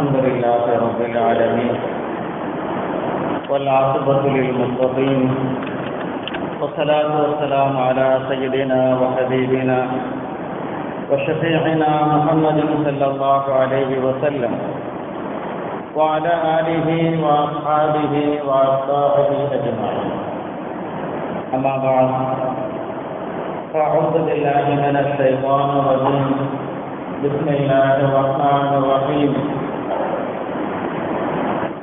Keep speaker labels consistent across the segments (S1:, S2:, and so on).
S1: الحمد لله رب العالمين والعاقبة للمتقين والصلاة والسلام على سيدنا وحبيبنا وشفيعنا محمد صلى الله عليه وسلم وعلى آله وأصحابه وأتباعه أجمعين. أما بعد، فأعوذ بالله من الشيطان الرجيم. بسم الله الرحمن الرحيم.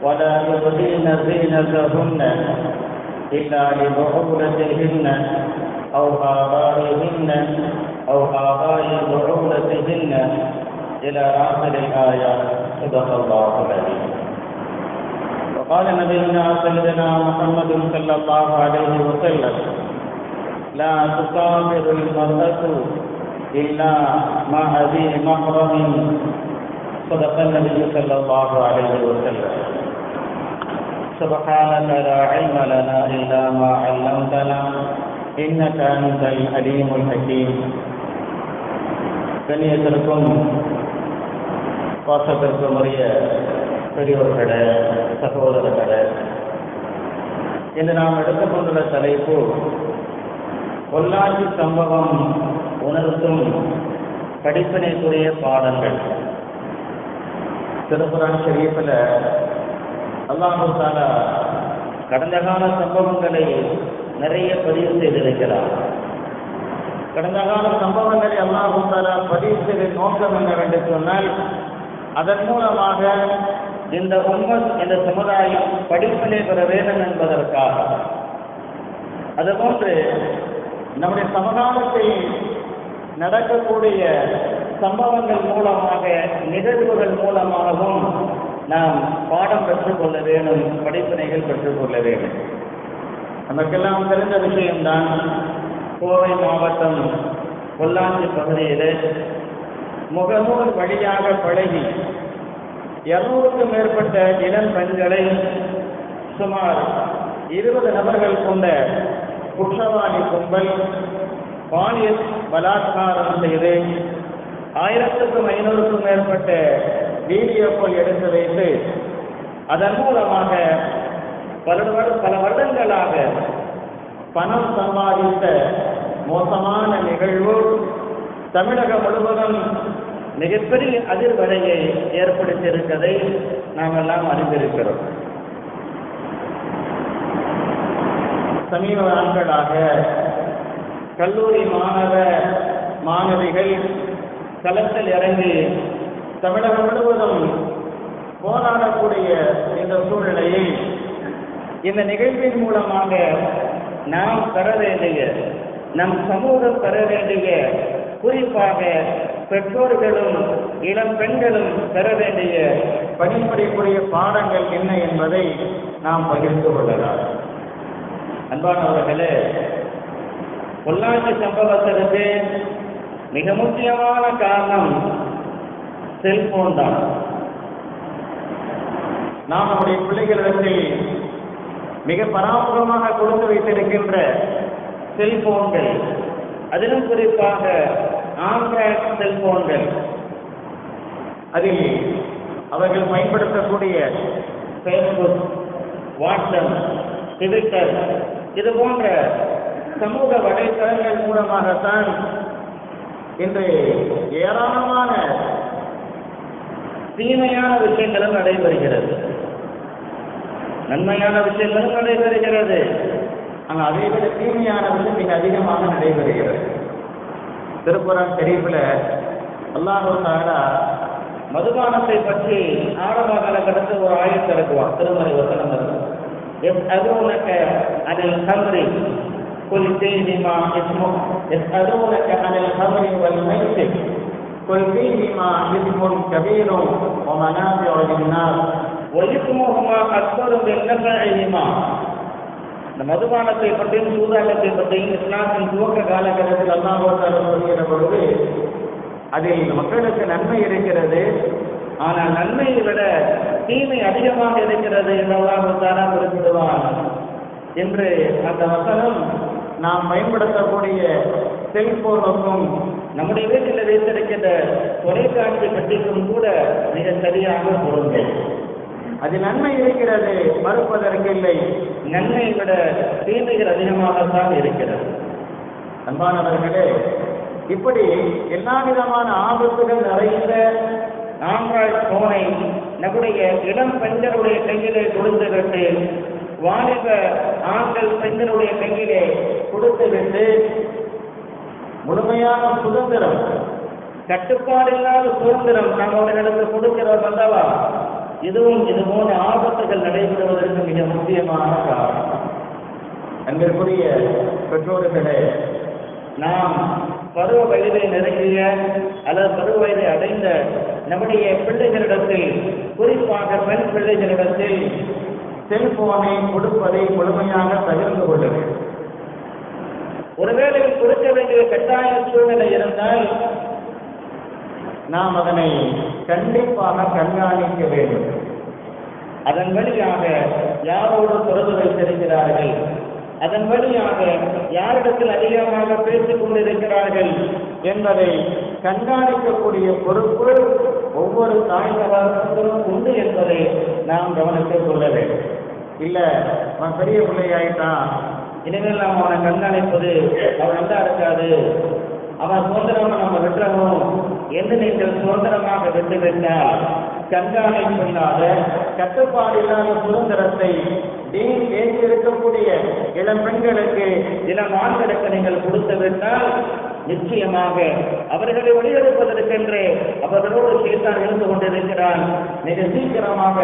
S1: ولا يبدين زينتهن إلا لبعولتهن أو آبائهن أو آباء بعولتهن إلى آخر الآية. صدق الله العظيم. وقال نبينا سيدنا محمد صلى الله عليه وسلم: لا تسافر المرأة إلا مع ذي محرم. صدق النبي صلى الله عليه وسلم. سبحانك لا علم لنا إلا ما علمتنا إنك أنت العليم الحكيم. கண்ணியத்திற்கும் பாசத்திற்கும் உரிய பெரியோர்களே, சகோதரர்களே, இன்று நாம் எடுத்துக்கொண்டுள்ள தலைப்பு பொள்ளாச்சி சம்பவம் உணர்த்தும் படிப்பினைக்குரிய பாடங்கள். திருக்குர்ஆன் ஷரீஃபில் அல்லாஹ் தஆலா கடந்த கால சம்பவங்களை நிறைய பதிவு செய்திருக்கிறார். கடந்த கால சம்பவங்களை அல்லாஹ் தஆலா பதிவு செய்த நோக்கம் என்னவென்று சொன்னால், அதன் மூலமாக இந்த உம்மத், இந்த சமுதாயம் படிப்பினை பெற வேண்டும் என்பதற்காக. அதுபோன்று நம்முடைய சமகாலத்தில் நடக்கக்கூடிய சம்பவங்கள் மூலமாக, நிகழ்வுகள் மூலமாகவும் நாம் பாடம் பெற்றுக்கொள்ள வேண்டும், படிப்பினைகள் பெற்றுக்கொள்ள வேண்டும். நமக்கெல்லாம் தெரிந்த விஷயம்தான், கோவை மாவட்டம் பொள்ளாச்சி பகுதியிலே முகநூல் வழியாக பழகி 200க்கும் மேற்பட்ட இளம் பெண்களை சுமார் 20 நபர்கள் கொண்ட குற்றவாளி கும்பல் பாலியல் பலாத்காரம் செய்து 1500க்கும் மேற்பட்ட வீடியோக்கள் எடுத்து வைத்து அதன் மூலமாக பல வருடங்களாக பணம் சம்பாதித்த மோசமான நிகழ்வு தமிழகம் முழுவதும் மிகப்பெரிய அதிர்வலையை ஏற்படுத்தியிருப்பதை நாம் எல்லாம் அறிந்திருக்கிறோம். சமீப நாட்களாக கல்லூரி மாணவிகள் களத்தில் இறங்கி தமிழகம் முழுவதும் போராடக்கூடிய இந்த சூழ்நிலையை இந்த நிகழ்வின் மூலமாக நாம் பெற வேண்டிய, நம் சமூகம் பெற வேண்டிய, குறிப்பாக பெற்றோர்களும் இளம் பெண்களும் பெற வேண்டிய படிப்படிக்குரிய பாடங்கள் என்ன என்பதை நாம் பகிர்ந்து கொள்ளலாம். அன்பானவர்களே, பொள்ளாச்சி சம்பவத்திற்கு மிக முக்கியமான காரணம் செல்போன் தான். நாம் நம்முடைய பிள்ளைகளிடத்தில் மிக பராமுகமாக கொடுத்து வைத்திருக்கின்ற செல்போன்கள், அதிலும் குறிப்பாக ஆண்ட்ராய்டு செல்போன்கள், அதில் அவர்கள் பயன்படுத்தக்கூடிய ஃபேஸ்புக், வாட்ஸ்அப், ட்விட்டர், இது போன்ற சமூக வலைத்தளங்கள் மூலமாகத்தான் இன்று ஏராளமான தீமையான விஷயங்களும் நடைபெறுகிறது, நன்மையான விஷயங்களும் நடைபெறுகிறது. ஆனால் அதை விட தீமையான விஷயம் மிக அதிகமாக நடைபெறுகிறது. திருக்குர்ஆன் ஷரீஃபில் அல்லாஹ் தஆலா மதுபானத்தை பற்றி ஆரம்ப காலகட்டத்தில் ஒரு ஆயத்தை இறக்குவார். திருமறை வசனம் இருக்கும். يسألونك عن الخمر قل فيهما إثم يسألونك عن الخمر والميسر قل فيهما إثم كبير ومنافع للناس وإثمهما أكبر من نفعهما. இந்த மதுபானத்தை பற்றியும் சூதாட்டத்தை பற்றியும் இஸ்லாமின் துவக்க காலகட்டத்தில் அல்லாஹ் சொல்கிற பொழுது அதில் மக்களுக்கு நன்மை இருக்கிறது, ஆனால் நன்மையை விட தீமை அதிகமாக இருக்கிறது என்று அல்லாஹ் தஆலா குறிப்பிடுவார் என்று அந்த வசனம் நாம் பயன்படுத்தக்கூடிய செல்போனுக்கும் நம்முடைய வீட்டில் வைத்திருக்கின்ற தொலைக்காட்சி பெட்டிக்கும் கூட மிக சரியாக பொருந்தும். அது நன்மை இருக்கிறது, மறுப்பதற்கில்லை. நன்மை விட தீமைகள் அதிகமாகத்தான் இருக்கிறது. அன்பானவர்களே, இப்படி எல்லா விதமான ஆபத்துகள் நிறைந்த ஆண்ட்ராய்டு போனை நம்முடைய இளம் பெண்களுடைய கையிலே கொடுத்துவிட்டு, வாலிப ஆண்கள் பெண்களுடைய கையிலே கொடுத்துவிட்டு, முழுமையான சுதந்திரம், கட்டுப்பாடில்லாத சுதந்திரம் நாம் அவர்களுக்கு கொடுக்கிறோம் அல்லவா? இதுவும் இது போன்ற ஆபத்துகள் நடைபெறுவதற்கு மிக முக்கியமான காரணம். அன்பிற்குரிய பெற்றோர்களே, நாம் பருவ வயதை நெருங்கிய அல்லது பருவ வயதை அடைந்த நம்முடைய பிள்ளைகளிடத்தில், குறிப்பாக பெண் பிள்ளைகளிடத்தில் செல்போனை கொடுப்பதை முழுமையாக தவிர்த்து கொள்ள வேண்டும். ஒருவேளை கொடுக்க வேண்டிய கட்டாய சூழ்நிலை இருந்தால் நாம் அதனை கண்டிப்பாக கண்காணிக்க வேண்டும். அதன் வழியாக யாரோடு தொடர்பு வைத்திருக்கிறார்கள், அதன் வழியாக யாரிடத்தில் அதிகமாக பேசிக் கொண்டிருக்கிறார்கள் என்பதை கண்காணிக்கக்கூடிய பொறுப்பு ஒவ்வொரு தாய் தகவலும் உண்டு என்பதை நாம் கவனத்தில் கொள்ள வேண்டும். இல்லை, அவன் பெரிய பிள்ளையாயிட்டான், இனிமேல் நாம் அவனை கண்காணிப்பது அவன் நல்லா இருக்காது, அவன் சுதந்திரமாக நம்ம விட்டுறணும் என்று நீங்கள் சுதந்திரமாக விட்டுவிட்டால், கண்காணிப்பில்லாத கட்டுப்பாடு இல்லாத சுதந்திரத்தை ஏற்றி இருக்கக்கூடிய இளம் பெண்களுக்கு, இளம் ஆண்களுக்கு நீங்கள் கொடுத்து விட்டால், நிச்சயமாக அவர்களை வெளியெடுப்பதற்கென்று அவர்களோடு சேத்தான் இருந்து கொண்டிருக்கிறான். மிக சீக்கிரமாக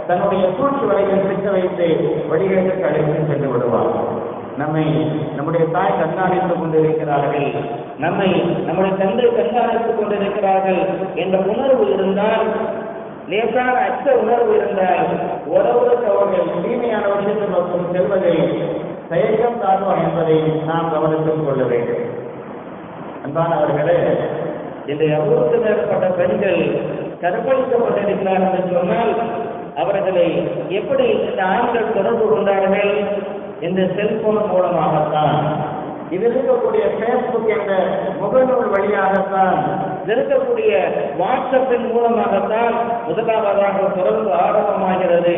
S1: தன்னுடைய சூழ்ச்சி வலையில் சிக்க வைத்து வழிகளுக்கு அழைத்து சென்று விடுவார். நம்மை நம்முடைய தாய் கண்காணித்துக் கொண்டிருக்கிறார்கள், நம்மை நம்முடைய தந்தை கண்காணித்துக் கொண்டிருக்கிறார்கள் என்ற உணர்வு இருந்தால், லேசான அச்ச உணர்வு இருந்தால், ஒருவருக்கு அவர்கள் தீமையான விஷயத்தை நோக்கும் செல்வதை தயக்கம் காட்டுவார் என்பதை நாம் கவனத்தில் கொள்ள வேண்டும். அன்பானவர்களே, இந்த 60க்கும் மேற்பட்ட பெண்கள் கற்பழிக்கப்பட்டிருக்கிறார்கள் என்று சொன்னால், அவர்களை எப்படி இந்த ஆண்கள் தொடர்பு கொண்டார்கள்? இந்த செல்போன் மூலமாகத்தான், இது இருக்கக்கூடிய பேஸ்புக் என்ற முகநூல் வழியாகத்தான், இருக்கக்கூடிய வாட்ஸ்அப்பின் மூலமாகத்தான் முதலாவதாக தொடர்பு ஆரம்பமாகிறது.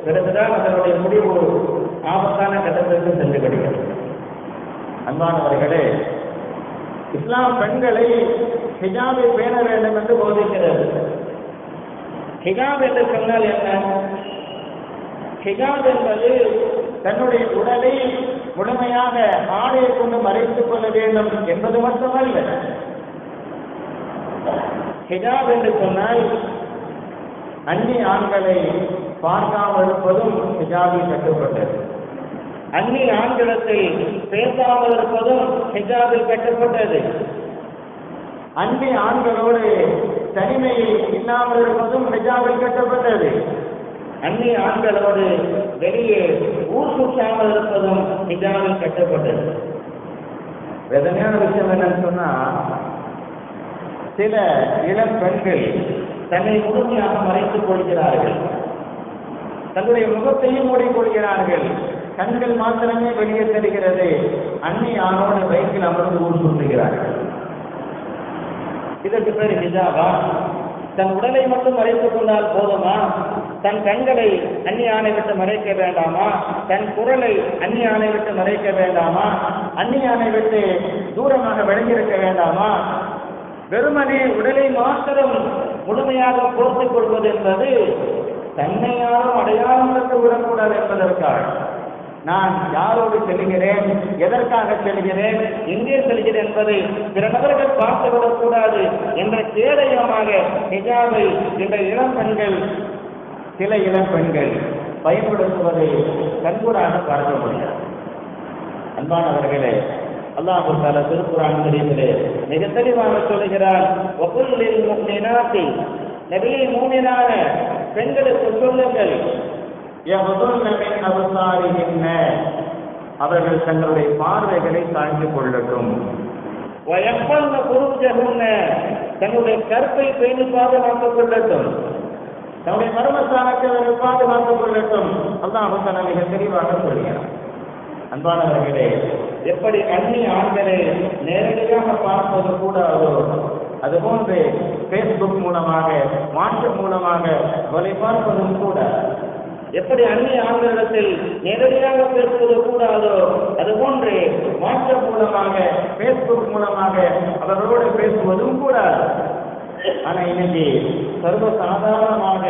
S1: பிறகுதான் அதனுடைய முடிவு ஆபத்தான கட்டத்திற்கு சென்று விடுகிறது. அன்பானவர்களே, இஸ்லாம் பெண்களை ஹிஜாபை பேண வேண்டும் என்று போதிக்கிறது. ஹிஜாப் என்று சொன்னால் என்ன? ஹிஜாப் என்பது தன்னுடைய உடலை முழுமையாக ஆடையை கொண்டு மறைத்துக் கொள்ள வேண்டும் என்பது மட்டுமல்ல. ஹிஜாப் என்று சொன்னால் அந்நிய ஆண்களை பார்க்காமல் இருப்பதும் ஹிஜாபில் கட்டுப்பட்டது. அந்நிய ஆண்களத்தை பேசாமல் இருப்பதும் ஹிஜாபில் கட்டுப்பட்டது. அந்நிய ஆண்களோடு தனிமையில் இல்லாமல் இருப்பதும் ஹிஜாபில் கட்டப்பட்டது. அந்நிய ஆண்களோடு வெளியே ஊர் சுற்றாமல் இருப்பதும் ஹிஜாபில் கட்டப்பட்டது. வேதனையான விஷயம் என்னன்னு சொன்னா, சில இளம் பெண்கள் தன்னை முழுமையாக மறைத்துக் கொள்கிறார்கள், தன்னுடைய முகத்தையும் மூடிக்கொள்கிறார்கள், கண்கள் மாத்திரமே வெளியே தெரிகிறது. அந்நிய ஆணோடு பைக்கில் அமர்ந்து ஊர் சுற்றுகிறார்கள். இதற்கு பேர் ஹிஜாபா? தன் உடலை மட்டும் மறைத்துக் கொண்டால் போதுமா? தன் கண்களை அந்நிய ஆணை விட்டு மறைக்க வேண்டாமா? தன் குரலை அந்நிய ஆணை விட்டு மறைக்க வேண்டாமா? அந்நிய ஆணை விட்டு தூரமாக விளங்கியிருக்க வேண்டாமா? வெறுமனே உடலை மாத்திரம் முழுமையாக பொறுத்துக் கொள்வது என்பது தன்னை யாரும் அடையாளம் கண்டு விடக்கூடாது என்பதற்காக, நான் யாரோடு செல்கிறேன், எதற்காக செல்கிறேன், எங்கே செல்கிறேன் என்பதை பிற நபர்கள் பார்த்துவிடக்கூடாது என்ற கேடயமாக ஹிஜாபை இந்த இளம் பெண்கள், சில இளம் பெண்கள் பயன்படுத்துவதை கண்கூடாக பார்க்க முடியாது. அன்பானவர்களே, அல்லாஹ் தஆலா திருக்குர்ஆன் ஷரீஃபிலே மிக தெளிவாக சொல்கிறார், வகுல்லில் முஃமினாத்தி, நபியே மூமினான பெண்களுக்கு சொல்லுங்கள், அவர்கள் தங்களுடைய பார்வைகளை தாங்கிக் கொள்ளட்டும், தன்னுடைய கற்பை பேணி பாதுகாத்துக் கொள்ளட்டும், தன்னுடைய மர்மஸ்தானத்தை பாதுகாத்துக் கொள்ளட்டும். அல்லாஹ் தஆலா மிக தெளிவாக சொல்கிறார். அன்பானவர்களே, எப்படி அந்நிய ஆண்களை நேரடியாக பார்ப்பது கூடாதோ அதுபோன்று பேஸ்புக் மூலமாக வாட்ஸ்அப் மூலமாக அவரை பார்ப்பதும் கூட, எப்படி அந்நிய ஆண்களிடத்தில் நேரடியாக பேசுவது கூடாதோ அதுபோன்று வாட்ஸ்அப் மூலமாக பேஸ்புக் மூலமாக அவர்களோடு பேசுவதும் கூடாது. ஆனா இன்னைக்கு சர்வசாதாரணமாக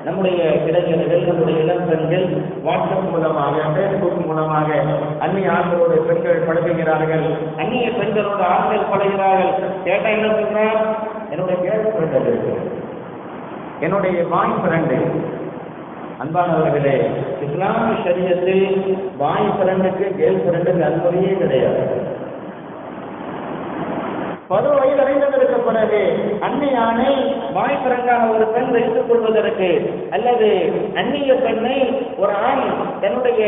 S1: நம்முடைய இளைஞர்கள், நம்முடைய இளம் பெண்கள் வாட்ஸ்அப் மூலமாக பேஸ்புக் மூலமாக அந்நிய ஆண்களோடு பெண்கள் பழகுகிறார்கள், அந்நிய பெண்களோடு ஆண்கள் பழகிறார்கள். கேட்டா என்ன சொல்றார்? என்னுடைய கேர்ள் ஃப்ரெண்ட் இருக்கு, என்னுடைய பாய் ஃப்ரெண்டு. அன்பானவர்களே, இஸ்லாமிய ஷரியத்தில் பாய் ஃப்ரெண்டுக்கு கேர்ள் ஃப்ரெண்டுக்கு அனுமதியே கிடையாது. 10 வயது அடைந்ததற்கு பிறகு அந்நிய ஆணை பாய் ஃப்ரெண்டாக ஒரு பெண் வைத்துக் கொள்வதற்கு அல்லது அந்நிய பெண்ணை ஒரு ஆண் தன்னுடைய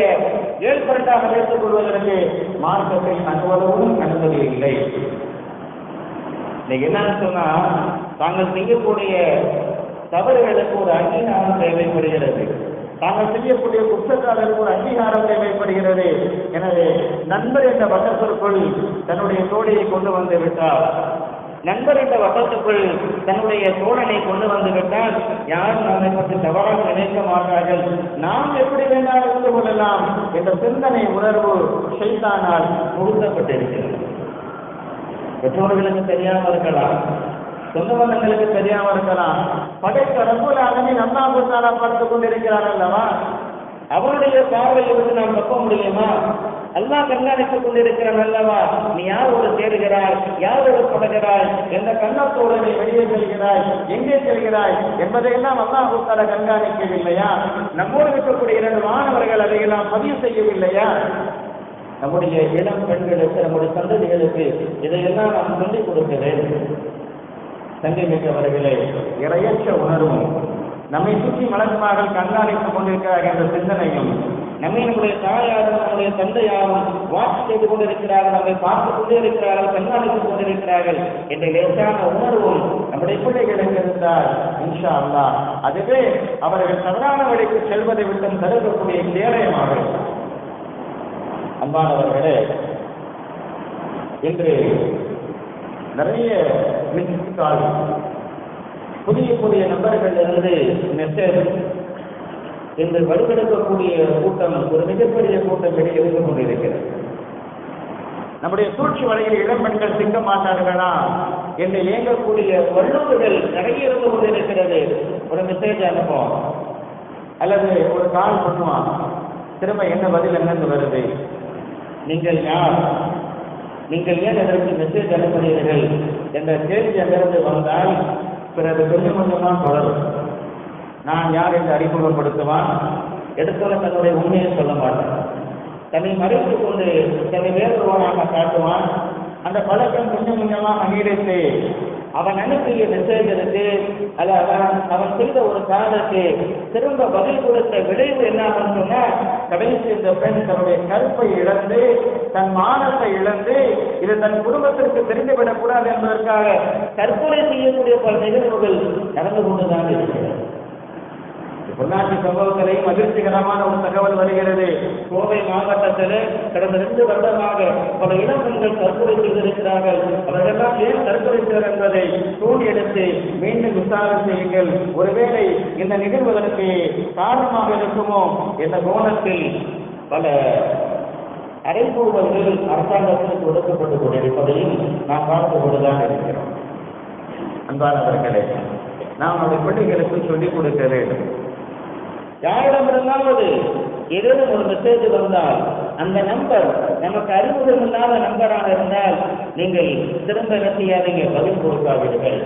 S1: கேர்ள் ஃப்ரெண்டாக வைத்துக் கொள்வதற்கு மார்க்கத்தில் அனுமதியும் அனுமதி இல்லை. இன்னைக்கு என்னன்னு சொன்னா, தாங்கள் செய்யக்கூடிய தவறுகளுக்கு ஒரு அங்கீகாரம் தேவைப்படுகிறது, தாங்கள் செய்யக்கூடிய குற்றச்சாட்டுகளுக்கு ஒரு அங்கீகாரம் தேவைப்படுகிறது. எனவே நண்பர் என்ற வட்டத்திற்குள் தன்னுடைய தோழியை கொண்டு வந்து விட்டார், நண்பர் என்ற வட்டத்துக்குள் தன்னுடைய தோழனை கொண்டு வந்து விட்டால் யாரும் நம்மை பற்றி தவறாக நினைக்க மாட்டார்கள், நாம் எப்படி வேண்டாம் இருந்து கொள்ளலாம் என்ற சிந்தனை உணர்வு ஷைத்தானால் புகுத்தப்பட்டிருக்கிறது. பெற்றோர்களுக்கு தெரியாமல் இருக்கலாம், சொந்த பந்தங்களுக்கு தெரியாமல் இருக்கலாம், படைத்த ரப்பல் ஆலமீன் அல்லாஹ் தஆலா பார்த்து கொண்டிருக்கிறார் அல்லவா? அவருடைய பார்வையிலிருந்து நாம் தப்ப முடியுமா? அல்லாஹ் கண்காணித்துக் கொண்டிருக்கிறான் அல்லவா? நீ யாரோடு சேருகிறாய், யாரோடு பழகிறாய், எந்த கண்ணத்தோடு நீ வெளியே செல்கிறாய், எங்கே செல்கிறாய் என்பதையெல்லாம் அல்லாஹ் தஆலா கண்காணிக்கவில்லையா? நம்மோடு இருக்கக்கூடிய 2 மாணவர்கள் அதையெல்லாம் பதிவு செய்யவில்லையா? நம்முடைய இளம் பெண்களுக்கு, நம்முடைய சந்ததிகளுக்கு இதையெல்லாம் நாம் சொல்லிக் கொடுக்க வேண்டும். சங்கமிக்கவர்களே, இரையற்ற உணர்வும் நம்மை சுற்றி மலர்மார்கள் கண்காணித்துக் கொண்டிருக்கிறார்கள் என்ற சிந்தனையும், நம்முடைய தாயாரும் நம்முடைய தந்தையாரும் வாட்ச் செய்து கொண்டிருக்கிறார்கள், நம்மை பார்த்துக் கொண்டே இருக்கிறார்கள், கண்காணித்துக் கொண்டிருக்கிறார்கள் என்ற லேசான உணர்வும் நம்முடைய பிள்ளைகளுக்கு இருந்தால் இன்ஷா அல்லாஹ் அதுவே அவர்கள் தவறான வழிக்கு செல்வதை விட்டு தடுக்கக்கூடிய கேடயமாக. அன்பானவர்களே, இன்று நிறைய மிஸ் கால், புதிய புதிய நபர்கள் இருந்து மெசேஜ் என்று வலுவெடுக்கக்கூடிய கூட்டம், ஒரு மிகப்பெரிய கூட்டம் வெளியே இருந்து கொண்டிருக்கிறது. நம்முடைய சூழ்ச்சி வலையில் இளம் பெண்கள் சிக்க மாட்டார்களா என்று இயங்கக்கூடிய வல்லூர்கள் நிறைய இருந்து கொண்டிருக்கிறது. ஒரு மெசேஜ் அனுப்புவோம் அல்லது ஒரு கால் பண்ணுவான், திரும்ப என்ன பதில் என்னன்னு வருது, நீங்கள் யார், நீங்கள் ஏன் எதற்கு மெசேஜ் அனுப்புகிறீர்கள் என்ற கேள்வி அங்கிருந்து வந்தால் பிறகு கொஞ்சம் கொஞ்சமாக தொடரும். நான் யார் என்று அறிமுகப்படுத்துவான், எடுத்துள்ள தன்னுடைய உண்மையை சொல்ல மாட்டான், தன்னை மறைத்துக் கொண்டு தன்னை வேறுபடுவனாக காட்டுவான். அந்த பழக்கம் கொஞ்சம் கொஞ்சமாக நீடித்து அவன் அனுப்பிய மெசேஜருக்கு அல்ல அவன் செய்த ஒரு காலத்துக்கு திரும்ப பதில் கொடுத்த விளைவு என்ன சொன்னால், கடைசி இந்த பெண் தன்னுடைய கருப்பை இழந்து, தன் மானத்தை இழந்து, இது தன் குடும்பத்திற்கு தெரிந்துவிடக்கூடாது என்பதற்காக தற்கொலை செய்யக்கூடிய பல நிகழ்வுகள் நடந்து கொண்டுதான் இருக்கிறது. பொள்ளாச்சி சம்பவத்திலேயும் அதிர்ச்சிகரமான ஒரு தகவல் வருகிறது. கோவை மாவட்டத்தில் கடந்த 2 வருடமாக பல இளம் பெண்கள் தற்கொலை செய்திருக்கிறார்கள். அவர்களெல்லாம் ஏன் தற்கொலை செய்தார் என்பதை தூண்டி எடுத்து மீண்டும் விசாரணை செய்யுங்கள். ஒருவேளை இந்த நிகழ்வுகளுக்கு காரணமாக இருக்குமோ என்ற கோணத்தில் பல அறைகூவல்கள் அரசாங்கத்திற்கு ஒதுக்கப்பட்டுக் கொண்டிருப்பதையும் நாம் பார்த்து கொண்டுதான் இருக்கிறோம். அன்பானவர்களே, நாம் அந்த பிள்ளைகளுக்கு சொல்லிக் கொடுக்க வேண்டும். யாரிடமிருந்தாவது ஏதேனும் ஒரு மெசேஜ் வந்தால் அந்த நம்பர் நமக்கு அறிமுகம் இல்லாத நம்பராக இருந்தால் நீங்கள் திரும்ப செய்யாதீங்க, பதில் கொடுக்காதீர்கள்.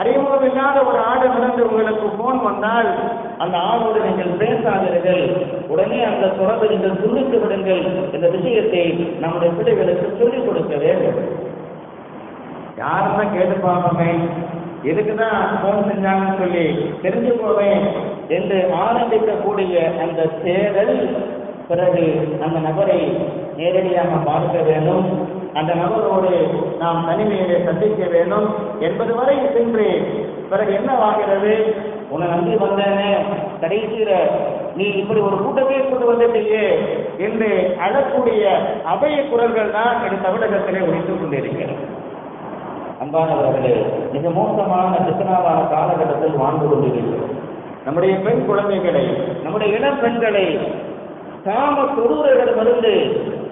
S1: அறிமுகம் இல்லாத ஒரு ஆடிலிருந்து உங்களுக்கு போன் வந்தால் அந்த ஆளோடு நீங்கள் பேசாதீர்கள், உடனே அந்த தொடர்பை நீங்கள் துண்டித்து விடுங்கள். இந்த விஷயத்தை நம்முடைய பிள்ளைகளுக்கு சொல்லிக் கொடுக்க வேண்டும். யாருன்னா கேட்டு பார்ப்போமே, எதுக்குதான் போன் செஞ்சாங்கன்னு சொல்லி தெரிஞ்சு போவேன் என்று ஆரம்பிக்கக்கூடிய அந்த தேடல் பிறகு அந்த நபரை நேரடியாக பார்க்க வேண்டும், அந்த நபரோடு நாம் தனிமையிலே சந்திக்க வேண்டும் என்பது வரை சென்று பிறகு என்னவாகிறது, உன்னை நம்பி வந்தேனே, கடைசியில நீ இப்படி ஒரு கூட்டத்தை கொண்டு வந்துட்டியே என்று அழக்கூடிய அபய குரல்கள் தான் என் தமிழகத்திலே ஒழித்துக் கொண்டிருக்கிறது. அன்பானவர்களே, மிக மோசமான சித்தனாவான காலகட்டத்தில் வாழ்ந்து கொண்டிருக்கிறோம். நம்முடைய பெண் குழந்தைகளை, நம்முடைய இளம் பெண்களை காம கொடூரர்களிடமிருந்து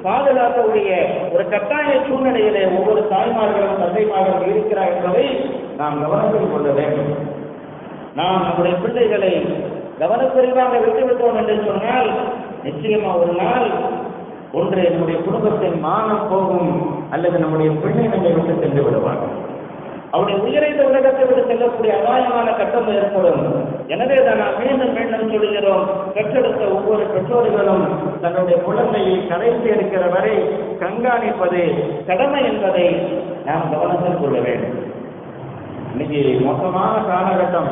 S1: பாதுகாக்கக்கூடிய ஒரு கட்டாய சூழ்நிலையிலே ஒவ்வொரு தாய்மார்களும் தந்தைமார்களும் இருக்கிறார் என்பதை நாம் கவனத்தில் கொள்ள வேண்டும். நாம் நம்முடைய பிள்ளைகளை கவனக்குறைவாக விட்டுவிட்டோம் என்று சொன்னால் நிச்சயமா ஒரு நாள் ஒன்று நம்முடைய குடும்பத்தின் மானம் போகும், அல்லது நம்முடைய பிள்ளை நம்மை விட்டு சென்று விடுவார்கள். அவருடைய உயிரைந்த உலகத்தை விட்டு செல்லக்கூடிய அபாயமான கட்டம் ஏற்படும். எனவே தான் நாம் மீண்டும் மீண்டும் சொல்கிறோம், பெற்றெடுத்த ஒவ்வொரு பெற்றோர்களும் தன்னுடைய குழந்தையை கரைத்து எடுக்கிற வரை கண்காணிப்பது கடமை என்பதை நாம் கவனத்தில் கொள்ள வேண்டும். இன்னைக்கு மோசமான காலகட்டம்.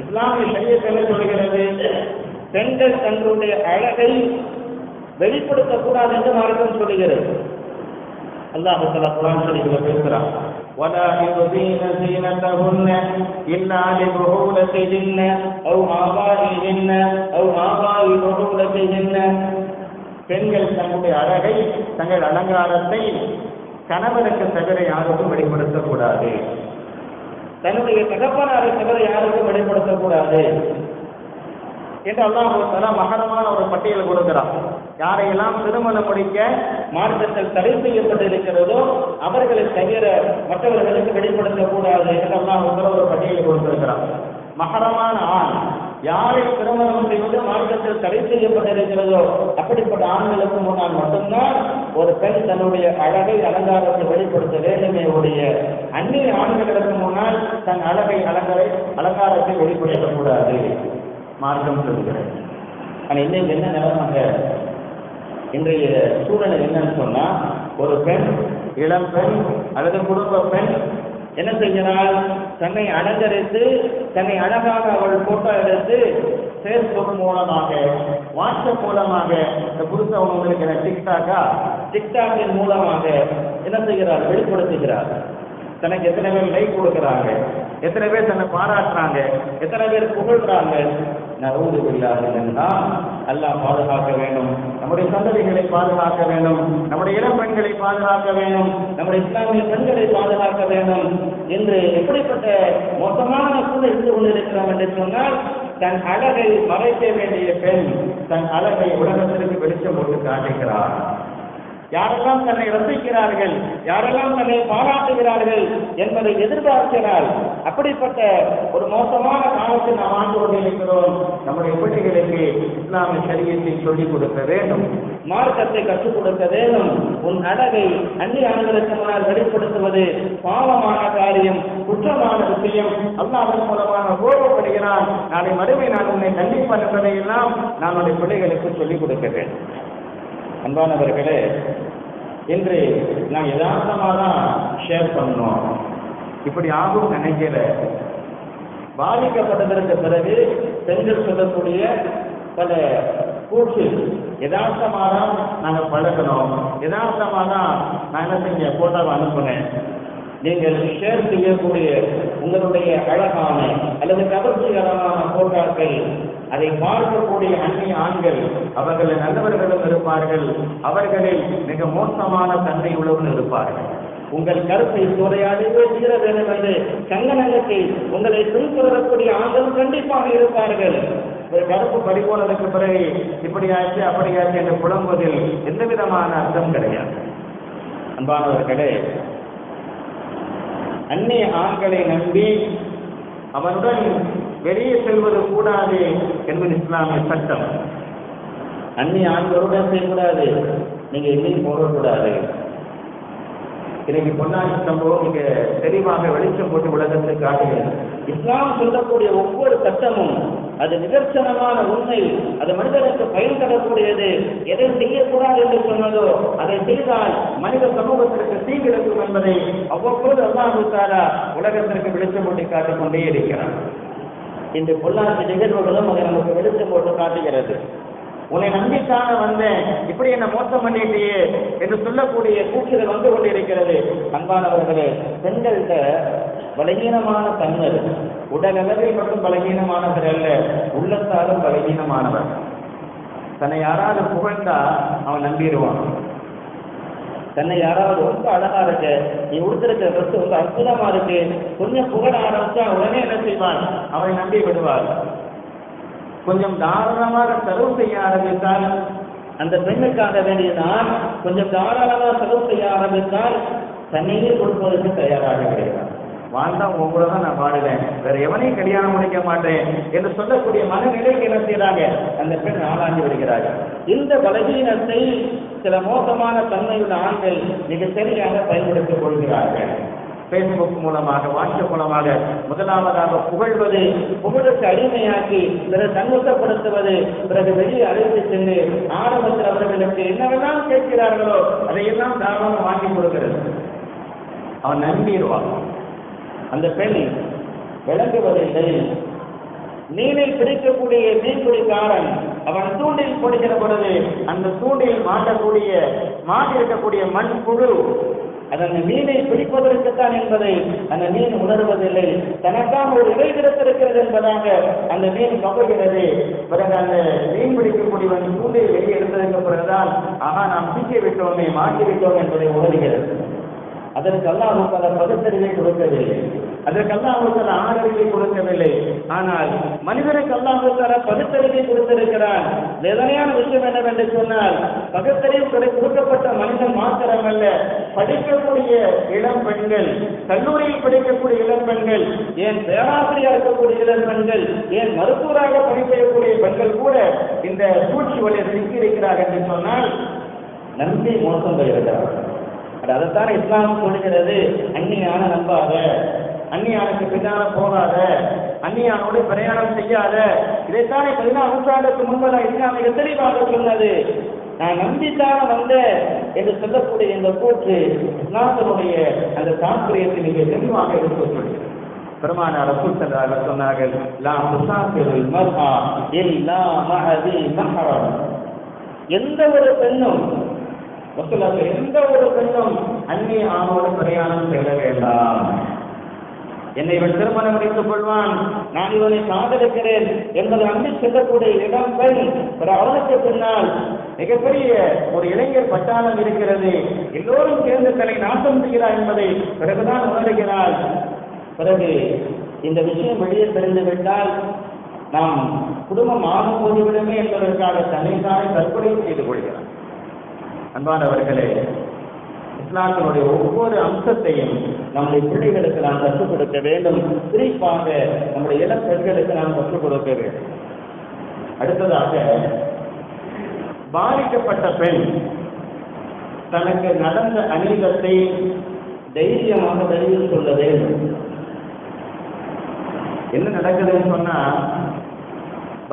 S1: இஸ்லாமிய ஷரியத் என்ன சொல்கிறது? பெண்கள் தங்களுடைய அழகை வெளிப்படுத்தக்கூடாது என்று மார்க்கம் சொல்லுகிறது. அல்லாஹ் தஆலா குர்ஆன் ஷரீஃபில் பேசுகிறான், وَلَا يُبْدِينَ زِينَتَهُنَّ إِلَّا لِبُعُولَتِهِنَّ أَوْ آبَائِهِنَّ أَوْ آبَاءِ بُعُولَتِهِنَّ. பெண்கள் தங்களுடைய அழகை, தங்கள் அலங்காரத்தை கணவனுக்கு தவிர யாருக்கும் வெளிப்படுத்தக்கூடாது, தன்னுடைய தகப்பனாரை தவிர யாருக்கும் வெளிப்படுத்தக்கூடாது என்று அல்லாஹ் தஆலா மகரமான ஒரு பட்டியல் கொடுக்கிறார். யாரையெல்லாம் திருமணம் முடிக்க மார்க்கத்தில் தடை செய்யப்பட்டிருக்கிறதோ அவர்களை தவிர மற்றவர்களுக்கு வெளிப்படுத்தக்கூடாது என்று அல்லாஹ் ஒரு பட்டியலை கொடுத்திருக்கிறார். மகரமான ஆண் யாரை திருமணம் செய்வது மார்க்கத்தில் தடை செய்யப்பட்டிருக்கிறதோ அப்படிப்பட்ட ஆண்களுக்கு முன்னால் மட்டும்தான் ஒரு பெண் தன்னுடைய அழகை அலங்காரத்தை வெளிப்படுத்த வேண்டுமே உடைய அந்நிய ஆண்களுக்கு முன்னால் தன் அழகை அலங்காரத்தை வெளிப்படுத்தக்கூடாது மார்க்கம் சொல்கிறது. ஆனால் இன்னைக்கு என்ன நிலைமைங்க, இன்றைய சூழ்நிலை என்னன்னு சொன்னா, ஒரு பெண், இளம் பெண் அல்லது குடும்ப பெண் என்ன செய்கிறாள்? தன்னை அலங்கரித்து, தன்னை அழகாக அவள் போட்டோ எடுத்து ஃபேஸ்புக் மூலமாக, வாட்ஸ்அப் மூலமாக, இந்த புதுசாக உங்களுக்கு டிக்டாக்கின் மூலமாக என்ன செய்கிறார்? வெளிப்படுத்துகிறார். தனக்கு எத்தனை பேர் லைக் கொடுக்குறாங்க, எத்தனை பேர் தன்னை பாராட்டுறாங்க, எத்தனை பேர் புகழ்றாங்க. நவுது பில்லாஹ் என்றால் அல்லாஹ் பாதுகாக்க வேண்டும், நம்முடைய சந்ததிகளை பாதுகாக்க வேண்டும், நம்முடைய இளம் பெண்களை பாதுகாக்க வேண்டும், நம்முடைய இஸ்லாமிய பெண்களை பாதுகாக்க வேண்டும் என்று எப்படிப்பட்ட மொத்தமான சூழல் இருந்து கொண்டிருக்கிறோம் என்று சொன்னால், தன் அழகை மறைக்க வேண்டிய பெண் தன் அழகை உலகத்திற்கு வெளிச்சம் போட்டு காட்டுகிறார். யாரெல்லாம் தன்னை ரசிக்கிறார்கள், யாரெல்லாம் தன்னை பாராட்டுகிறார்கள் என்பதை எதிர்பார்க்கிறார். அப்படிப்பட்ட ஒரு மோசமான காலத்தில் நாம் ஆண்டு கொண்டிருக்கிறோம். நம்முடைய பிள்ளைகளுக்கு இஸ்லாமிய ஷரியத்தை சொல்லிக் கொடுக்க வேண்டும், மார்க்கத்தை கற்றுக் கொடுக்க வேண்டும். உன் அழகை அந்நிய ஆண்களுக்கு முன்னால் வெளிப்படுத்துவது பாவமான காரியம், குற்றமான விஷயம். அல்லாஹ்வின் மூலமாக கோபப்படுகிறான். நாளை மறுமை நான் உன்னை கண்டிப்பான் என்பதையெல்லாம் நம்முடைய பிள்ளைகளுக்கு சொல்லிக் கொடுக்க வேண்டும். அன்பானவர்களே, இன்று நான் யதார்த்தமாக தான் ஷேர் பண்ணோம். இப்படி ஆகும் நினைக்கிற பாதிக்கப்பட்டதற்கு பிறகு பெண்கள் சொல்லக்கூடிய பல கூற்று யதார்த்தமாக தான் நாங்கள் பழக்கணும், யதார்த்தமாக தான் நான் என்ன செஞ்ச போட்டோவை அனுப்புனேன். நீங்கள் ஷேர் செய்யக்கூடிய உங்களுடைய அழகான அல்லது கவர்ச்சிகரமான போட்டோக்கள் அதை பார்க்கக்கூடிய அந்நிய ஆண்கள் அவர்கள் நல்லவர்களும் இருப்பார்கள், அவர்களில் மிக மோசமான தன்மை உள்ளவர்கள் இருப்பார்கள். உங்கள் கருத்தை சூறையாடியே தீர வேண்டும் என்று கங்கணங்கத்தை உங்களை பின்தொடரக்கூடிய ஆண்கள் கண்டிப்பாக இருப்பார்கள். ஒரு கருப்பு பறிபோனதுக்கு பிறகு இப்படியாச்சு அப்படியாச்சு என்று புலம்புவதில் எந்த விதமான அர்த்தம் கிடையாது. அன்பானவர்களே, அந்நிய ஆண்களை நம்பி அவனுடன் வெளியே செல்வது கூடாது என்பது இஸ்லாமிய சட்டம். அந்நிய ஆண்களுடன் செய்யக்கூடாது, நீங்க எங்கேயும் போகக்கூடாது. இன்னைக்கு பொன்னாடி சம்பவம் மிக தெளிவாக வெளிச்சம் போட்டு உலகத்தை காட்டுகிறது. இஸ்லாம் சொல்லக்கூடிய ஒவ்வொரு சட்டமும் அது நிதர்சனமான உண்மை, அது மனிதனுக்கு பயன் தரக்கூடியது. எதை செய்யக்கூடாது என்று சொன்னதோ அதை செய்தால் மனித சமூகத்திற்கு தீங்கிழக்கும் என்பதை அவ்வப்போது அல்லாஹ் தஆலா உலகத்திற்கு வெளிச்சம் போட்டு காட்டிக் கொண்டே இருக்கிறார். இந்த பொல்லாத நிகழ்வுகளும் அதை நமக்கு வெளிச்சம் போட்டு காட்டுகிறது. உன்னை நம்பிக்கான வந்தேன், இப்படி என்ன மோசம் பண்ணிட்டியே என்று சொல்லக்கூடிய கூற்றுகள் வந்து கொண்டிருக்கிறது. அன்பானவர்களே, பெண்கள்கிட்ட பலகீனமான தன்மை, உடல் அளவில் மட்டும் பலகீனமானவர் அல்ல, உள்ளத்தாலும் பலகீனமானவர். தன்னை யாராவது புகழ்ந்தா அவன் நம்பிடுவான். தன்னை யாராவது ரொம்ப அழகா இருக்கு, நீ உடுத்திருக்கிற ட்ரெஸ் ரொம்ப அற்புதமா இருக்கு, கொஞ்சம் புகழ ஆரம்பிச்சா உடனே என்ன செய்வான், அவனை நம்பி விடுவார். கொஞ்சம் தாராளமாக செலவு செய்ய ஆரம்பித்தால், அந்த பெண்ணுக்காக வேண்டிய நான் கொஞ்சம் தாராளமாக செலவு செய்ய ஆரம்பித்தால் தன்னையே கொடுப்பதற்கு தயாராக கிடையாது. வாழ்ந்தா உங்களோட தான் நான் வாடுவேன், வேற எவனையும் கல்யாணம் முடிக்க மாட்டேன் என்று சொல்லக்கூடிய மனநிலைக்கு என்ன செய்யறாங்க, அந்த பெண் ஆளாகி விடுகிறார்கள். இந்த பலகீனத்தை சில மோசமான தன்மையுள்ள ஆண்கள் மிக சரியாக பயன்படுத்திக் கொள்கிறார்கள். பேஸ்புக் மூலமாக, வாட்ஸ்அப் மூலமாக முதலாவதாக புகழ்வது, புகழுக்கு அடிமையாக்கி பிறகு சந்தோஷப்படுத்துவது, பிறகு வெளியே அழைத்து சென்று ஆரம்பத்தில் அவர்களுக்கு என்னவெல்லாம் கேட்கிறார்களோ அதையெல்லாம் தாராளமாக வாங்கி கொடுக்கிறது. அவன் நம்பிடுவான். அந்த பெண் விளங்குவதில்லை. மீனை பிடிக்கக்கூடிய மீன்பிடிக்காரன் அவன் தூண்டில் போடுகிற பொழுது அந்த தூண்டில் மாட்டிருக்கக்கூடிய மண் புழு அது அந்த மீனை பிடிப்பதற்குத்தான் என்பதை அந்த மீன் உணர்வதில்லை. தனக்காக ஒரு இறை கிடைத்திருக்கிறது என்பதாக அந்த மீன் நம்புகிறது. பிறகு அந்த மீன் பிடிக்கக்கூடியவன் தூண்டில் வெளியே எடுத்ததற்கு பிறகுதான் ஆகா நாம் சிக்கி விட்டோமே, மாட்டி விட்டோம் என்பதை உணர்கிறது. அதற்கு அல்லாஹ் தஆலா பகுத்தறிவை கொடுக்கவில்லை, அதற்கு அல்லாஹ் தஆலா ஆதரவை கொடுக்கவில்லை. ஆனால் மனிதனுக்கு அல்லாஹ் தஆலா பகுத்தறிவை கொடுத்திருக்கிறான். வேதனையான விஷயம் என்னவென்று சொன்னால், பகுத்தறிவு கொடுக்கப்பட்ட மனிதன் மாத்திரமல்ல, படிக்கக்கூடிய இளம் பெண்கள், கல்லூரியில் படிக்கக்கூடிய இளம் பெண்கள், ஏன் பேராசிரியர் இருக்கக்கூடிய இளம் பெண்கள், ஏன் மருத்துவராக படிக்கக்கூடிய பெண்கள் கூட இந்த சூழ்ச்சி வழியில் சிக்கியிருக்கிறார்கள் என்று சொன்னால் நம்பி மோசம் பெறுகிறார்கள். அதைத்தான் இஸ்லாம் சொல்கிறது, அந்நியான நம்பாத, அந்நியானுக்கு பின்னால போகாத, அந்நியானோடு பிரயாணம் செய்யாத. இதைத்தானே 14 நூற்றாண்டுக்கு முன்பதாக இஸ்லாம் மிக தெளிவாக சொன்னது. நான் நம்பித்தான வந்தேன் என்று சொல்லக்கூடிய இந்த கூற்று இஸ்லாத்தினுடைய அந்த தாற்பயத்தை மிக தெளிவாக எடுத்து சொல்கிறது. பெருமானார் ரசூல் ஸல்லல்லாஹு அலைஹி சொன்னார்கள், லா துஸாஃபிருல் மர்ஆ இல்லா மஅதி மஹரம். எந்த ஒரு பெண்ணும் அந்நிய ஆணோடு பிரயாணம் செய்ய வேண்டாம். என்னை இவன் திருமணம் முடித்துக் கொள்வான், நான் இவனை காதலிக்கிறேன் என்பதை அன்பி செல்லக்கூடிய இடம் பெண். அவனுக்கு பின்னால் மிகப்பெரிய ஒரு இளைஞர் பட்டாளம் இருக்கிறது, எல்லோரும் சேர்ந்து தன்னை நாசம் செய்கிறார் என்பதை பிறகுதான் உணர்கிறாள். பிறகு இந்த விஷயம் வெளியே தெரிந்துவிட்டால் நாம் குடும்பம் ஆகும் போதுவிடுமே என்பதற்காக தன்னைத்தானே தற்கொலை செய்து கொள்கிறார். அன்பானவர்களே, இஸ்லாத்தினுடைய ஒவ்வொரு அம்சத்தையும் நம்முடைய பிள்ளைகளுக்கு நாம் கற்றுக் கொடுக்க வேண்டும். குறிப்பாக நம்முடைய இளம் பெண்களுக்கு நாம் கற்றுக் கொடுக்க வேண்டும். அடுத்ததாக, பாதிக்கப்பட்ட பெண் தனக்கு நடந்த அநீதத்தை தைரியமாக வெளியில் சொல்ல வேண்டும். என்ன நடக்குதுன்னு சொன்னா,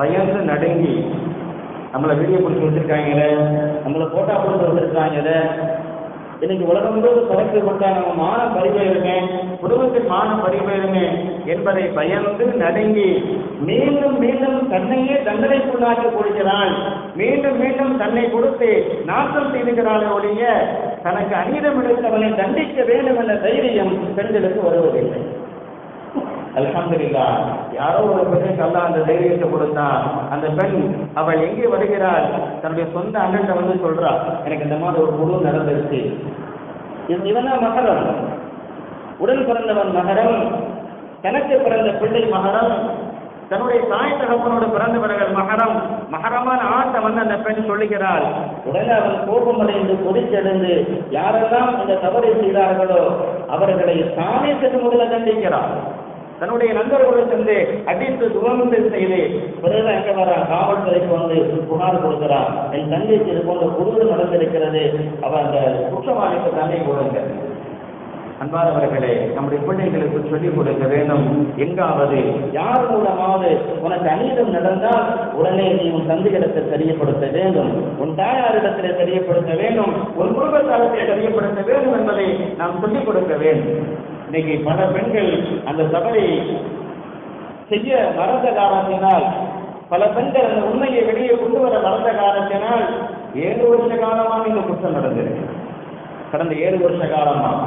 S1: பயந்து நடுங்கி நம்மளை வீடியோ பிடிச்சி வச்சிருக்காங்களே, நம்மளை போட்டா பிடிச்சி வச்சிருக்காங்களே, இன்னைக்கு உலகம் முழுவதும் படைத்து கொண்டா நம்ம மானம் பறிபோயிருமே, குடும்பத்தின் மானம் பறிபோயிருமே என்பதை பயந்து நடுங்கி மீண்டும் மீண்டும் தன்னையே தண்டனைக்குள்ளாக்கி கொடுக்கிறாள். மீண்டும் மீண்டும் தன்னை கொடுத்து நாசம் செய்துகிறாளே ஒழிய தனக்கு அநீதம் எடுத்தவனை தண்டிக்க வேண்டும் என்ற தைரியம் பெண்களுக்கு வருவதில்லை. அல்ஹம்துலில்லாஹ், யாரோ ஒரு பெண்ணுக்கு அல்லாஹ் அந்த தைரியத்தை கொடுத்தான். அந்த பெண் அவள் எங்கே வருகிறாள், தன்னுடைய சொந்த அண்ணன் வந்து சொல்றா, எனக்கு இந்த மாதிரி ஒரு முழு நடந்துருச்சு. இவன் தான் மகரம், உடன் பிறந்தவன் மகரம், தனக்கு பிறந்த பிள்ளை மகரம், தன்னுடைய தாய் தகப்பனோடு பிறந்தவர்கள் மகரம். மகரமான ஆட்டை வந்து அந்த பெண் சொல்லுகிறாள். உடனே அவன் கோபமடைந்து கொதித்தெழுந்து யாரெல்லாம் இந்த தவறை செய்தார்களோ அவர்களை தானே சென்று முதல்ல தண்டிக்கிறார். தன்னுடைய நண்பர்களை சென்று அடித்து துவம்சம் செய்து பிறகு எங்க வர காவல்துறைக்கு வந்து புகார் கொடுக்கிறார். என் தந்தைக்கு இது போன்ற குழுவு நடந்திருக்கிறது, அவர் அந்த குற்றவாளிக்கு தண்டனை கொடுங்க. அன்பானவர்களே, நம்முடைய பிள்ளைகளுக்கு சொல்லிக் கொடுக்க வேண்டும். எங்காவது யார் மூலமாவது உனக்கு அநீதம் நடந்தால் உடனே நீ உன் தந்தையிடத்தை தெரியப்படுத்த வேண்டும், உன் தாயாரிடத்திலே தெரியப்படுத்த வேண்டும், உன் குடும்பத்தாரத்தை தெரியப்படுத்த வேண்டும் என்பதை நாம் சொல்லிக் கொடுக்க வேண்டும். இன்னைக்கு பல பெண்கள் அந்த தவறை செய்ய மறந்த காரணத்தினால், பல பெண்கள் அந்த உண்மையை வெளியே கொண்டு வர மறந்த காரணத்தினால் 7 வருஷ காலமாக இந்த குற்றம் நடந்திருக்கு. கடந்த 7 வருஷ காலமாக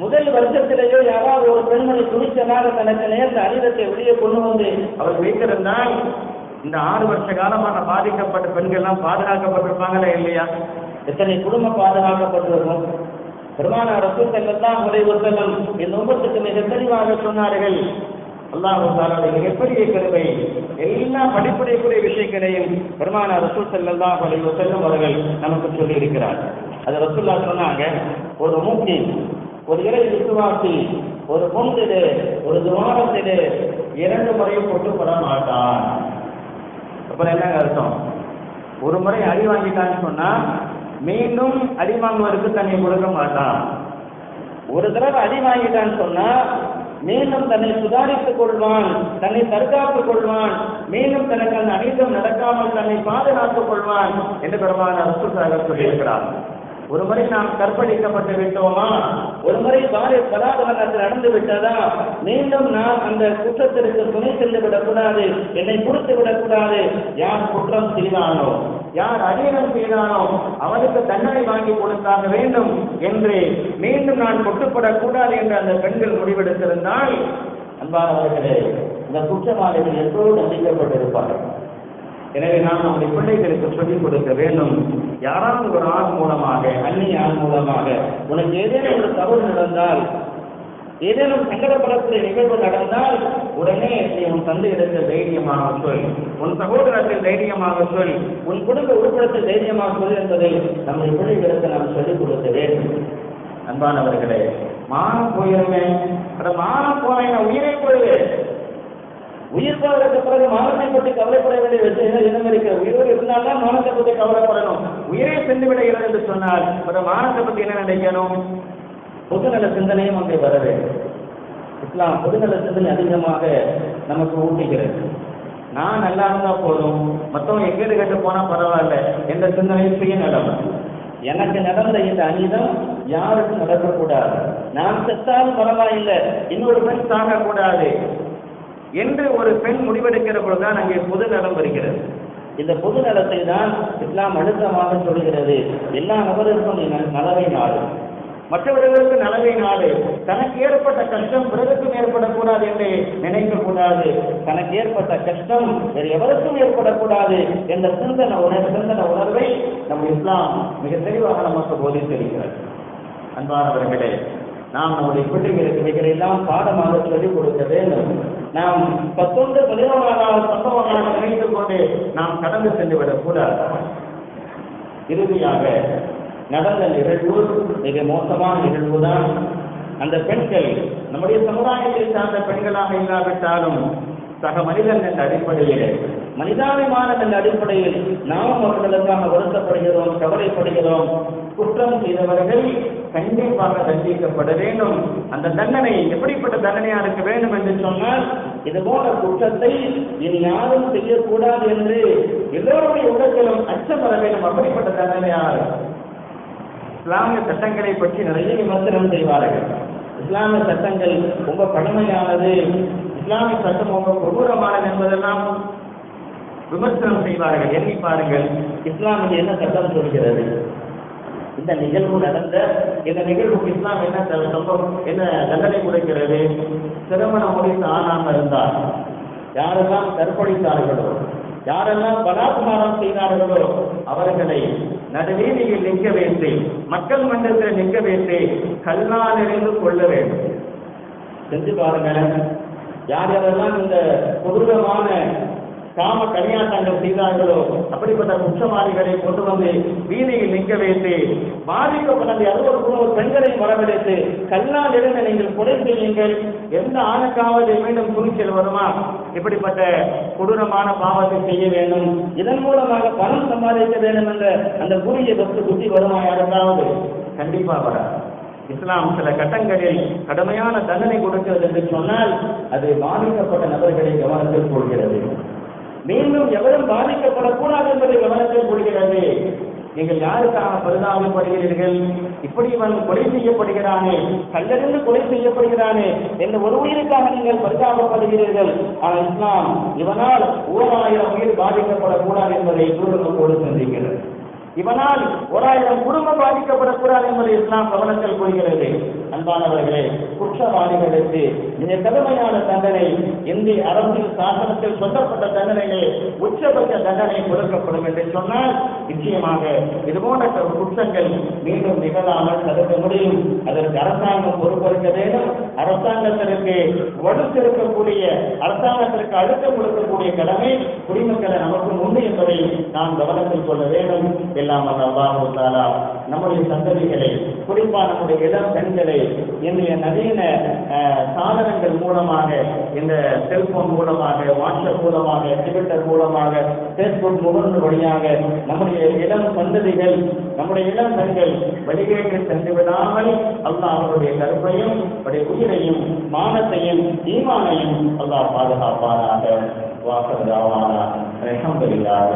S1: முதல் வருஷத்திலேயோ யாராவது ஒரு பெண்மணி துணிச்சலாக தனக்கு நேர்ந்த அனிதத்தை வெளியே கொண்டு வந்து அவர் வைத்திருந்தால் இந்த 6 வருஷ காலமாக பாதிக்கப்பட்ட பெண்கள் எல்லாம் பாதுகாக்கப்பட்டிருப்பாங்களே இல்லையா? எத்தனை குடும்பம் பாதுகாக்கப்பட்டிருக்கும்? பெருமானார் ரசூல் ஸல்லல்லாஹு அலைஹி வஸல்லம் இந்த உம்மத்துக்கு மிக தெளிவாக சொன்னார்கள், அல்லாஹ் தஆலாவுடைய மிகப்பெரிய கிருபை. எல்லா படிப்படைக்குரிய விஷயங்களையும் பெருமானார் ரசூல் ஸல்லல்லாஹு அலைஹி வஸல்லம் அவர்கள் நமக்கு சொல்லி இருக்கிறார். அது ரசூலுல்லாஹ் சொன்னாங்க, ஒரு முஃமின், ஒரு இறை விசுவாசி, ஒரு பொந்திலே, ஒரு துவாரத்திலே 2 முறை கொட்டுப்பட மாட்டான். அப்புறம் என்னங்க அர்த்தம்? ஒரு முறை அடி வாங்கிட்டான்னு சொன்னா மீண்டும் அடி வாங்குவதற்கு தன்னை கொடுக்க மாட்டான். ஒரு தடவை அடி வாங்கிட்டான்னு சொன்னா மீண்டும் தன்னை சுதாரித்துக் கொள்வான், தன்னை தற்காத்துக் கொள்வான், மீண்டும் தனக்கு அந்த அநீதம் நடக்காமல் தன்னை பாதுகாத்துக் கொள்வான் என்று பெருமானார் ரசூலுல்லாஹ் சொல்லியிருக்கிறார். ஒரு முறை நாம் கற்பழிக்கப்பட்டு விட்டோமா, ஒரு முறை பலாபலத்தில் நடந்து விட்டதா, மீண்டும் நாம் அந்த குற்றத்திற்கு துணை சென்று விடக்கூடாது, என்னை கொடுத்து விடக்கூடாது. யார் குற்றம் செய்தானோ, யார் அநீதம் செய்தானோ அவனுக்கு தண்டனை வாங்கி கொடுத்தாக வேண்டும் என்று மீண்டும் நான் கொட்டுப்படக்கூடாது என்று அந்த பெண்கள் முடிவெடுத்திருந்தால், அன்பானவர்களே, இந்த குற்றவாளிகள் எல்லோரும் தண்டிக்கப்பட்டிருப்பார்கள். எனவே நாம் நம்முடைய பிள்ளைகளுக்கு சொல்லிக் கொடுக்க வேண்டும். யாராவது ஒரு ஆண் மூலமாக, அந்நிய ஆண் மூலமாக உனக்கு ஏதேனும் ஒரு தவறு நடந்தால், ஏதேனும் சங்கடப்படக்கூடிய நிகழ்வு நடந்தால் உடனே நீ உன் தந்தையிடத்தில் தைரியமாக சொல், உன் சகோதரத்தில் தைரியமாக சொல், உன் குடும்ப உறுப்பினத்தில் தைரியமாக சொல் என்பதை நம்முடைய பிள்ளைகளுக்கு நாம் சொல்லிக் கொடுக்க வேண்டும். அன்பானவர்களே, மானம் போயிருவேன், அந்த மானம் போன உயிரை போயிரு. உயிர் போவதற்கு பிறகு மானத்தை பற்றி கவலைப்பட வேண்டிய விஷயம் இடம் இருக்கிறது. உயிரோடு இருந்தால்தான் மானத்தை பற்றி கவலைப்படணும். உயிரை சென்று விடுகிறது என்று சொன்னால் ஒரு மானத்தை பற்றி என்ன நினைக்கணும்? பொதுநல சிந்தனையும் அங்கே வர வேண்டும். இஸ்லாம் பொதுநல சிந்தனை அதிகமாக நமக்கு ஊட்டுகிறது. நான் நல்லா இருந்தா போதும், மற்றவங்க எங்கேடு கேட்டு போனா பரவாயில்ல என்ற சிந்தனை சுயநலம். எனக்கு நடந்த இந்த அநீதம் யாருக்கும் நடக்கக்கூடாது, நான் செத்தாலும் பரவாயில்லை, இன்னொரு பெண் சாகக்கூடாது என்று ஒரு பெண் முடிவெடுக்கிற பொழுதுதான் அங்கே பொது நலம் வருகிறது. இந்த பொது நலத்தை தான் இஸ்லாம் அழுத்தமாக சொல்கிறது. எல்லா நபருக்கும் நலவை நாடு, மற்றவர்களுக்கு நலவை நாடு. தனக்கு ஏற்பட்ட கஷ்டம் பிறருக்கும் ஏற்படக்கூடாது என்று நினைக்கக்கூடாது. தனக்கு ஏற்பட்ட கஷ்டம் வேறு எவருக்கும் ஏற்படக்கூடாது என்ற சிந்தன உணர்வை நம் இஸ்லாம் மிக தெளிவாக நமக்கு போதித்திருக்கிறது. அன்பானவர்களே, நாம் நம்முடைய பிள்ளைகளுக்கு இவைகளெல்லாம் பாடமாக சொல்லிக் கொடுக்க வேண்டும். நாம் 11-11 சம்பவமாக நினைத்துக் கொண்டு நாம் கடந்து சென்று விடக்கூடாது. இறுதியாக நடந்த நிகழ்வு மிக மோசமான நிகழ்வுதான். அந்த பெண்கள் நம்முடைய சமுதாயத்தை சார்ந்த பெண்களாக இல்லாவிட்டாலும் சக மனிதன் என்ற அடிப்படையில், மனிதாபிமானம் என்ற அடிப்படையில் நாம் அவர்களுக்காக வருத்தப்படுகிறோம், கவலைப்படுகிறோம். குற்றம் செய்தவர்கள் கண்டிப்பாக தண்டிக்கப்பட வேண்டும். அந்த தண்டனை எப்படிப்பட்ட தண்டனையா இருக்க வேண்டும் என்று சொன்னால், இது போன்ற குற்றத்தை இனி யாரும் செய்யக்கூடாது என்று எல்லோருடைய உள்ளத்திலும் அச்சம் வர வேண்டும். அப்படிப்பட்ட தண்டனையார். இஸ்லாமிய சட்டங்களை பற்றி நிறைய விமர்சனம் செய்வார்கள். இஸ்லாமிய சட்டங்கள் ரொம்ப கடுமையானது, இஸ்லாமிய சட்டம் ரொம்ப கொடூரமானது என்பதெல்லாம் விமர்சனம் செய்வார்கள். எண்ணி பாருங்கள், இஸ்லாமில் என்ன சட்டம் சொல்கிறது? இந்த நிகழ்வு நடந்த இந்த நிகழ்வுக்கு இஸ்லாம் என்ன தண்டனை கொடுக்கிறது? திருமணம் முடித்து ஆணாம இருந்தால், யாரெல்லாம் கற்பழித்தார்களோ, யாரெல்லாம் பலாத்காரம் செய்தார்களோ அவர்களை நடுவீதியில் நிற்க வைத்து, மக்கள் மன்றத்தில் நிற்க வைத்து கல்லாலிருந்து கொள்ள வேண்டும். செஞ்சு பாருங்க, யார் யாரெல்லாம் இந்த கொடூரமான காம கல்யாணங்கள் செய்தார்களோ அப்படிப்பட்ட குற்றவாளிகளை கொண்டு வந்து வீதியில் நிற்க வைத்து, பாதிக்கப்பட்ட 60 பெண்களை வரவழைத்து கல்லால் இருந்து நீங்கள் கொலை செய்யுங்கள், எந்த ஆணுக்காவது மீண்டும் துணிச்சல் வருமா? இப்படிப்பட்ட கொடூரமான பாவத்தை செய்ய வேண்டும், இதன் மூலமாக பணம் சம்பாதிக்க வேண்டும் என்ற அந்த குறுகிய புத்தி வருமா யாருக்காவது? கண்டிப்பா வராது. இஸ்லாம் சில கட்டங்களில் கடுமையான தண்டனை கொடுக்கிறது என்று சொன்னால் அது பாதிக்கப்பட்ட நபர்களை கவனத்தில் கொள்கிறது. மீண்டும் எவரும் பாதிக்கப்படக்கூடாது என்பதை கவனத்தில் கொள்கிறது. நீங்கள் யாருக்காக பரிதாபப்படுகிறீர்கள்? இப்படி இவன் கொலை செய்யப்படுகிறானே, கல்லறிந்து கொலை செய்யப்படுகிறானே என்று ஒரு உயிருக்காக நீங்கள் பரிதாபப்படுகிறீர்கள். ஆனால் இஸ்லாம் இவனால் 1000 உயிர் பாதிக்கப்படக்கூடாது என்பதை தூரத்தோடு சந்திக்கிறது. இவனால் 1000 குடும்பம் பாதிக்கப்படக்கூடாது என்பதை இஸ்லாம் கவனத்தில் கொள்கிறது. அன்பானவர்களே, குற்றவாளிகளுக்கு மிக கடுமையான தண்டனை இந்திய அரசியல் சாசனத்தில் சொல்லப்பட்ட தண்டனையிலே உச்சபட்ச தண்டனை கொடுக்கப்படும் என்று சொன்னால் நிச்சயமாக இதுபோன்ற குற்றங்கள் மீண்டும் நிகழாமல் தடுக்க முடியும். அதற்கு அரசாங்கம் பொறுப்பேற்க வேண்டும். அரசாங்கத்திற்கு வலுத்திருக்கக்கூடிய, அரசாங்கத்திற்கு அழுத்தம் கொடுக்கக்கூடிய கடமை குடிமக்களை நமக்கு உண்டு என்பதை நாம் கவனத்தில் கொள்ள வேண்டும். எல்லாம் அல்லாஹ் தஆலா நம்முடைய சந்ததிகளை, குறிப்பாக நம்முடைய இளம் பெண்களை இன்றைய நவீன சாதனங்கள் மூலமாக, இந்த செல்போன் மூலமாக, வாட்ஸ்அப் மூலமாக, ட்விட்டர் மூலமாக, பேஸ்புக் முகநூல் வழியாக நம்முடைய இளம் சந்ததிகள், நம்முடைய இளம் பெண்கள் வழிகேட்டு சென்று விடாமல் அல்லாஹ் அவருடைய கருப்பையும் அவருடைய உயிரையும் மானத்தையும் ஈமானையும் அல்லாஹ் பாதுகாப்பானாக. வாசல் அல்ஹம்துலில்லாஹ்.